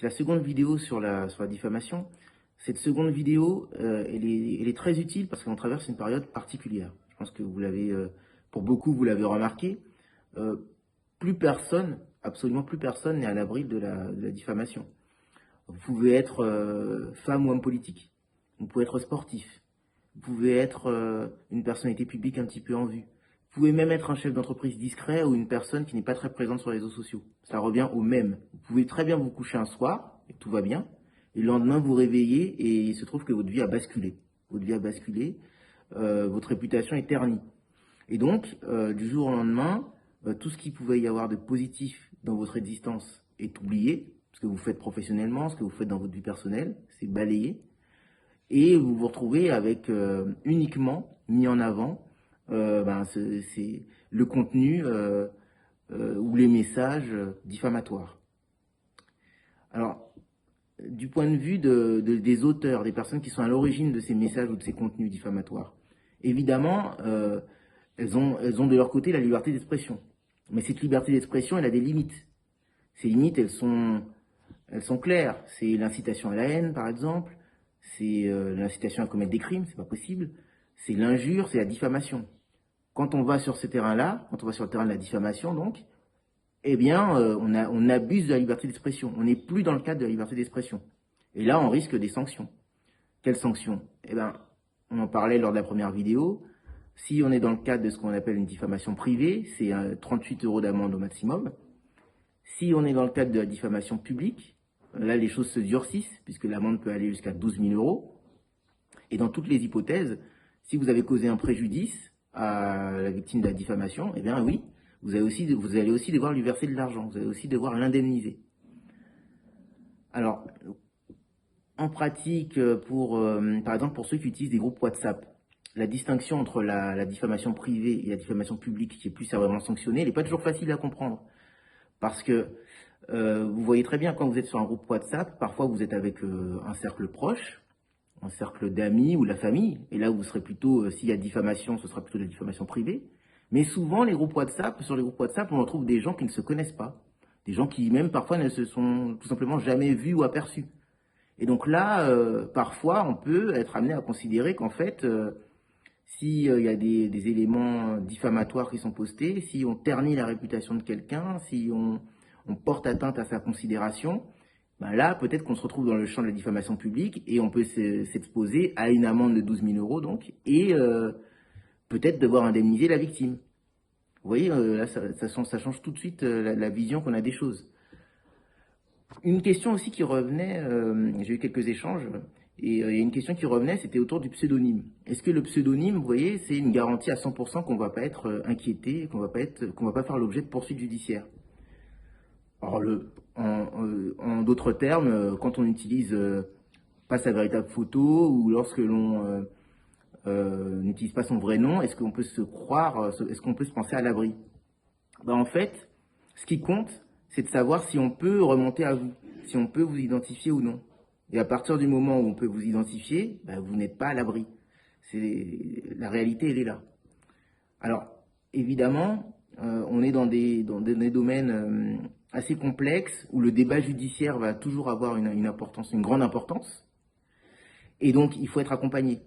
C'est la seconde vidéo sur la diffamation. Cette seconde vidéo, elle est très utile parce qu'on traverse une période particulière. Je pense que vous l'avez, pour beaucoup, vous l'avez remarqué. Euh, Plus personne, absolument plus personne n'est à l'abri de la diffamation. Vous pouvez être femme ou homme politique. Vous pouvez être sportif. Vous pouvez être une personnalité publique un petit peu en vue. Vous pouvez même être un chef d'entreprise discret ou une personne qui n'est pas très présente sur les réseaux sociaux. Ça revient au même. Vous pouvez très bien vous coucher un soir et tout va bien. Et le lendemain, vous réveillez et il se trouve que votre vie a basculé. Votre vie a basculé, votre réputation est ternie. Et donc, du jour au lendemain, tout ce qui pouvait y avoir de positif dans votre existence est oublié. Ce que vous faites professionnellement, ce que vous faites dans votre vie personnelle, c'est balayé. Et vous vous retrouvez avec uniquement mis en avant c'est le contenu ou les messages diffamatoires. Alors, du point de vue des auteurs, des personnes qui sont à l'origine de ces messages ou de ces contenus diffamatoires, évidemment, elles ont de leur côté la liberté d'expression. Mais cette liberté d'expression, elle a des limites. Ces limites, elles sont claires. C'est l'incitation à la haine, par exemple. C'est l'incitation à commettre des crimes, c'est pas possible. C'est l'injure, c'est la diffamation. Quand on va sur ce terrain-là, quand on va sur le terrain de la diffamation, donc, eh bien, on abuse de la liberté d'expression. On n'est plus dans le cadre de la liberté d'expression. Et là, on risque des sanctions. Quelles sanctions? Eh bien, on en parlait lors de la première vidéo. Si on est dans le cadre de ce qu'on appelle une diffamation privée, c'est 38 € d'amende au maximum. Si on est dans le cadre de la diffamation publique, là, les choses se durcissent, puisque l'amende peut aller jusqu'à 12 000 €. Et dans toutes les hypothèses, si vous avez causé un préjudice à la victime de la diffamation, eh bien oui, vous allez aussi devoir lui verser de l'argent, vous allez aussi devoir l'indemniser. Alors, en pratique, par exemple, pour ceux qui utilisent des groupes WhatsApp, la distinction entre la diffamation privée et la diffamation publique, qui est plus sévèrement sanctionnée, elle n'est pas toujours facile à comprendre. Parce que vous voyez très bien quand vous êtes sur un groupe WhatsApp, parfois vous êtes avec un cercle proche, un cercle d'amis ou la famille, et là vous serez plutôt, s'il y a diffamation, ce sera plutôt de la diffamation privée. Mais souvent, sur les groupes WhatsApp, on retrouve des gens qui ne se connaissent pas, des gens qui même parfois ne se sont tout simplement jamais vus ou aperçus. Et donc là, parfois, on peut être amené à considérer qu'en fait, s'il y a des éléments diffamatoires qui sont postés, si on ternit la réputation de quelqu'un, si on porte atteinte à sa considération, ben là, peut-être qu'on se retrouve dans le champ de la diffamation publique et on peut s'exposer à une amende de 12 000 € donc, et peut-être devoir indemniser la victime. Vous voyez, là, ça change tout de suite la vision qu'on a des choses. Une question aussi qui revenait, j'ai eu quelques échanges, et il y a une question qui revenait, c'était autour du pseudonyme. Est-ce que le pseudonyme, vous voyez, c'est une garantie à 100% qu'on ne va pas être inquiété, qu'on va pas faire l'objet de poursuites judiciaires? Alors, en d'autres termes, quand on utilise pas sa véritable photo ou lorsque l'on n'utilise pas son vrai nom, est-ce qu'on peut est-ce qu'on peut se penser à l'abri? Ben, en fait, ce qui compte, c'est de savoir si on peut remonter à vous, si on peut vous identifier ou non. Et à partir du moment où on peut vous identifier, ben, vous n'êtes pas à l'abri. La réalité, elle est là. Alors, évidemment, on est dans des domaines assez complexes où le débat judiciaire va toujours avoir une importance, une grande importance. Et donc, il faut être accompagné.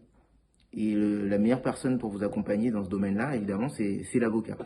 Et la meilleure personne pour vous accompagner dans ce domaine-là, évidemment, c'est l'avocat.